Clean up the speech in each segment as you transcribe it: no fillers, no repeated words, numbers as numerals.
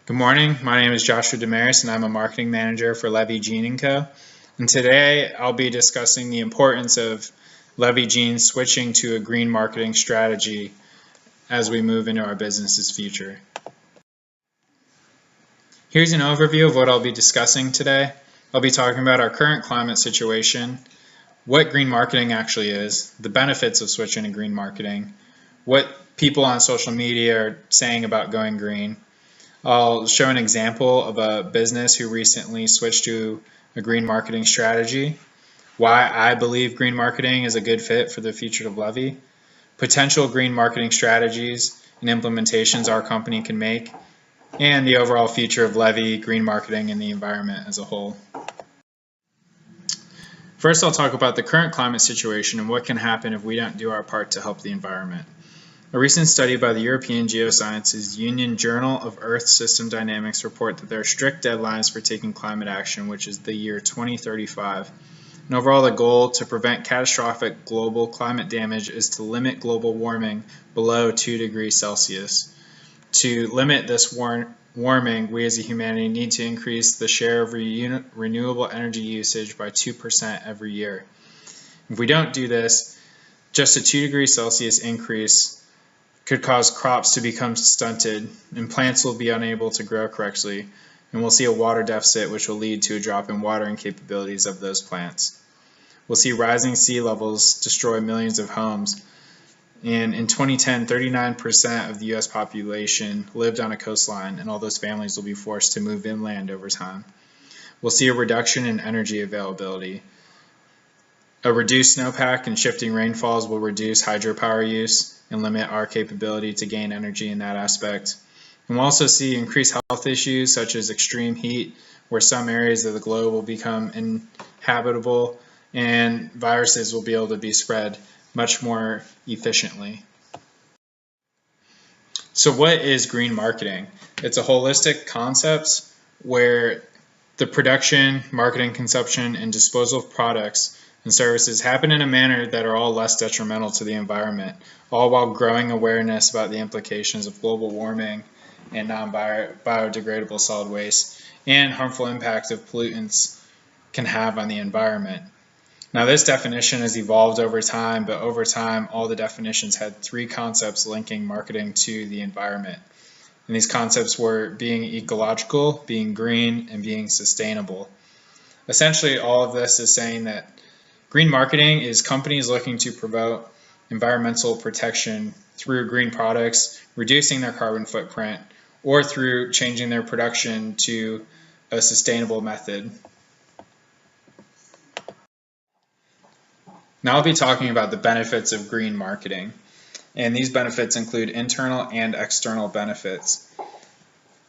Good morning. My name is Joshua Desmarais, and I'm a marketing manager for LEVE Gene & Co. And today I'll be discussing the importance of LEVE Gene switching to a green marketing strategy as we move into our business's future. Here's an overview of what I'll be discussing today. I'll be talking about our current climate situation, what green marketing actually is, the benefits of switching to green marketing, what people on social media are saying about going green. I'll show an example of a business who recently switched to a green marketing strategy, why I believe green marketing is a good fit for the future of LEVE, potential green marketing strategies and implementations our company can make, and the overall future of LEVE, green marketing, and the environment as a whole. First, I'll talk about the current climate situation and what can happen if we don't do our part to help the environment. A recent study by the European Geosciences Union Journal of Earth System Dynamics report that there are strict deadlines for taking climate action, which is the year 2035. And overall, the goal to prevent catastrophic global climate damage is to limit global warming below 2 degrees Celsius. To limit this warming, we as a humanity need to increase the share of renewable energy usage by 2% every year. If we don't do this, just a 2 degrees Celsius increase could cause crops to become stunted, and plants will be unable to grow correctly, and we'll see a water deficit, which will lead to a drop in watering capabilities of those plants. We'll see rising sea levels destroy millions of homes, and in 2010, 39% of the U.S. population lived on a coastline, and all those families will be forced to move inland over time. We'll see a reduction in energy availability. A reduced snowpack and shifting rainfalls will reduce hydropower use and limit our capability to gain energy in that aspect. And we'll also see increased health issues such as extreme heat, where some areas of the globe will become inhabitable and viruses will be able to be spread much more efficiently. So what is green marketing? It's a holistic concept where the production, marketing, consumption, and disposal of products and services happen in a manner that are all less detrimental to the environment, all while growing awareness about the implications of global warming and non-biodegradable solid waste and harmful impact of pollutants can have on the environment. Now, this definition has evolved over time, but over time all the definitions had three concepts linking marketing to the environment. And these concepts were being ecological, being green, and being sustainable. Essentially, all of this is saying that green marketing is companies looking to promote environmental protection through green products, reducing their carbon footprint, or through changing their production to a sustainable method. Now I'll be talking about the benefits of green marketing, and these benefits include internal and external benefits.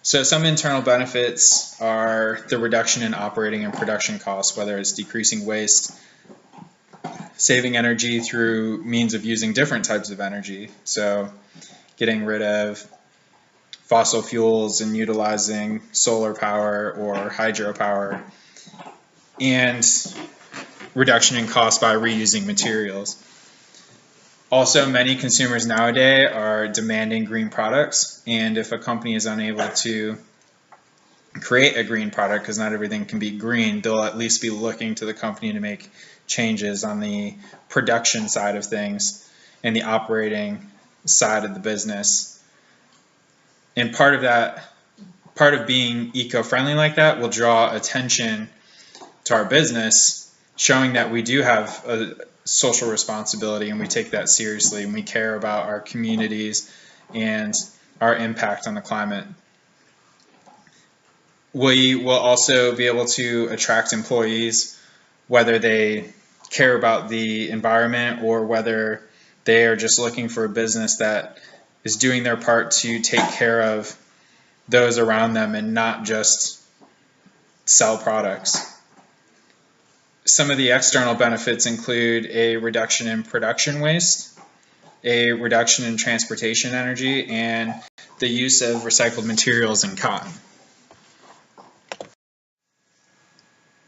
So some internal benefits are the reduction in operating and production costs, whether it's decreasing waste, saving energy through means of using different types of energy, so getting rid of fossil fuels and utilizing solar power or hydropower, and reduction in cost by reusing materials. Also, many consumers nowadays are demanding green products, and if a company is unable to create a green product, because not everything can be green, they'll at least be looking to the company to make changes on the production side of things and the operating side of the business. And part of being eco-friendly like that will draw attention to our business, showing that we do have a social responsibility and we take that seriously and we care about our communities and our impact on the climate. We will also be able to attract employees, whether they care about the environment or whether they are just looking for a business that is doing their part to take care of those around them and not just sell products. Some of the external benefits include a reduction in production waste, a reduction in transportation energy, and the use of recycled materials and cotton.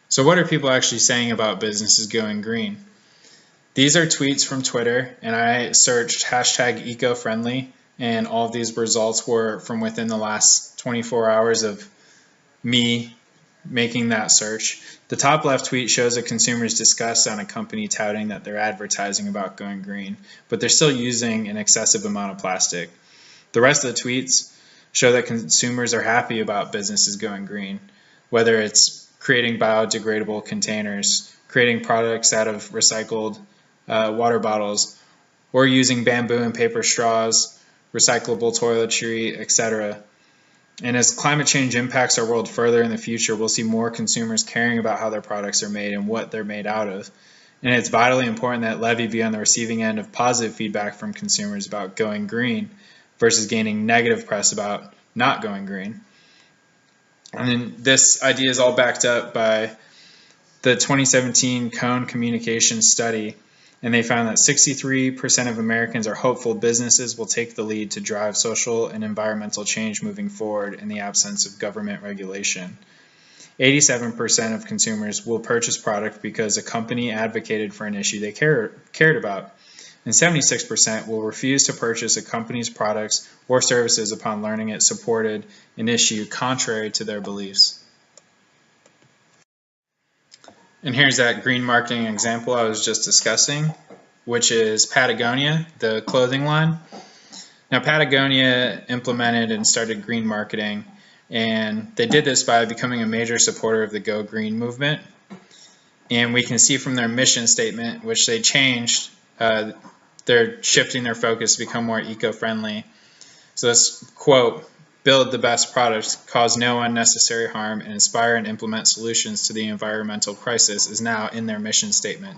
So what are people actually saying about businesses going green? These are tweets from Twitter, and I searched #eco-friendly and all of these results were from within the last 24 hours of me making that search. The top left tweet shows a consumer's disgust on a company touting that they're advertising about going green, but they're still using an excessive amount of plastic. The rest of the tweets show that consumers are happy about businesses going green, whether it's creating biodegradable containers, creating products out of recycled water bottles, or using bamboo and paper straws, recyclable toiletry, etc. And as climate change impacts our world further in the future, we'll see more consumers caring about how their products are made and what they're made out of. And it's vitally important that LEVE be on the receiving end of positive feedback from consumers about going green versus gaining negative press about not going green. And then this idea is all backed up by the 2017 Cone Communications study, and they found that 63% of Americans are hopeful businesses will take the lead to drive social and environmental change moving forward in the absence of government regulation. 87% of consumers will purchase product because a company advocated for an issue they cared about, and 76% will refuse to purchase a company's products or services upon learning it supported an issue contrary to their beliefs. And here's that green marketing example I was just discussing, which is Patagonia, the clothing line. Now, Patagonia implemented and started green marketing, and they did this by becoming a major supporter of the Go Green movement. And we can see from their mission statement, which they changed, they're shifting their focus to become more eco-friendly. So this quote, "Build the best products, cause no unnecessary harm, and inspire and implement solutions to the environmental crisis," is now in their mission statement.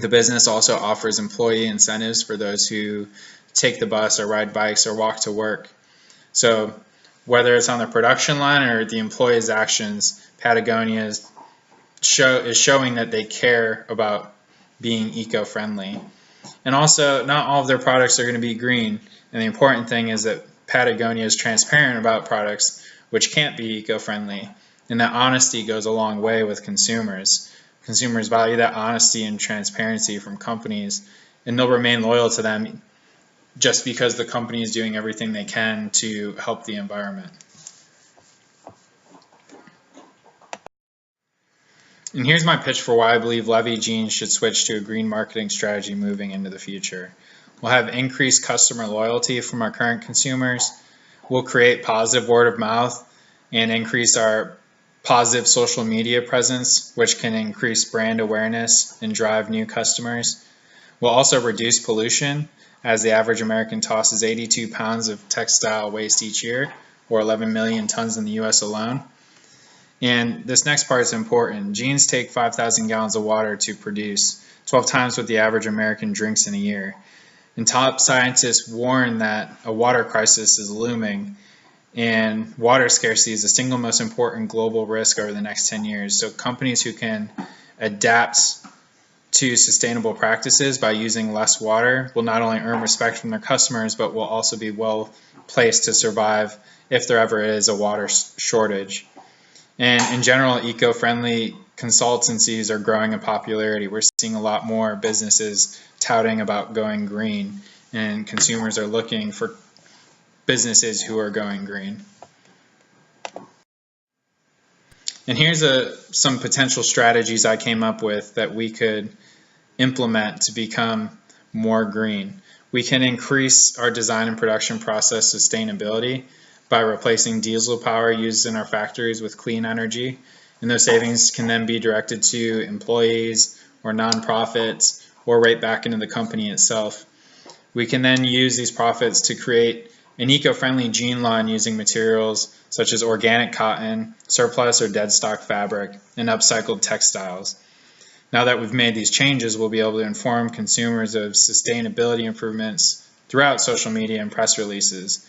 The business also offers employee incentives for those who take the bus or ride bikes or walk to work. So whether it's on the production line or the employee's actions, Patagonia is showing that they care about being eco-friendly. And also, not all of their products are going to be green. And the important thing is that Patagonia is transparent about products which can't be eco-friendly, and that honesty goes a long way with consumers. Consumers value that honesty and transparency from companies, and they'll remain loyal to them just because the company is doing everything they can to help the environment. And here's my pitch for why I believe LEVE jeans should switch to a green marketing strategy moving into the future. We'll have increased customer loyalty from our current consumers. We'll create positive word of mouth and increase our positive social media presence, which can increase brand awareness and drive new customers. We'll also reduce pollution, as the average American tosses 82 pounds of textile waste each year, or 11 million tons in the US alone. And this next part is important. Jeans take 5,000 gallons of water to produce, 12 times what the average American drinks in a year. And top scientists warn that a water crisis is looming, and water scarcity is the single most important global risk over the next 10 years. So companies who can adapt to sustainable practices by using less water will not only earn respect from their customers, but will also be well placed to survive if there ever is a water shortage. And in general, eco-friendly consultancies are growing in popularity. We're seeing a lot more businesses touting about going green, and consumers are looking for businesses who are going green. And here's some potential strategies I came up with that we could implement to become more green. We can increase our design and production process sustainability by replacing diesel power used in our factories with clean energy. And those savings can then be directed to employees or nonprofits or right back into the company itself. We can then use these profits to create an eco-friendly jean line using materials such as organic cotton, surplus or dead stock fabric, and upcycled textiles. Now that we've made these changes, we'll be able to inform consumers of sustainability improvements throughout social media and press releases.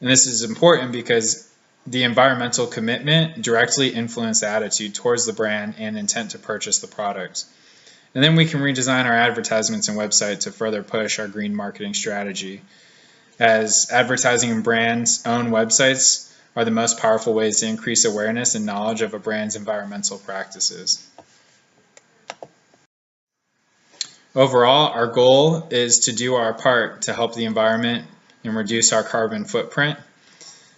And this is important because the environmental commitment directly influences the attitude towards the brand and intent to purchase the products. And then we can redesign our advertisements and website to further push our green marketing strategy, as advertising and brands' own websites are the most powerful ways to increase awareness and knowledge of a brand's environmental practices. Overall, our goal is to do our part to help the environment and reduce our carbon footprint.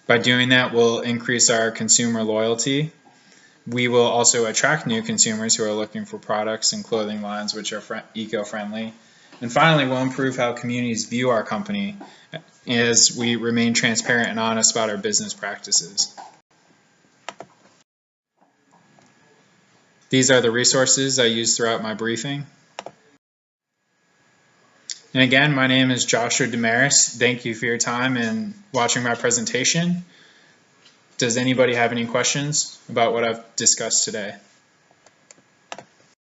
By doing that, we'll increase our consumer loyalty. We will also attract new consumers who are looking for products and clothing lines which are eco-friendly. And finally, we'll improve how communities view our company as we remain transparent and honest about our business practices. These are the resources I used throughout my briefing. And again, my name is Joshua Desmarais. Thank you for your time and watching my presentation. Does anybody have any questions about what I've discussed today?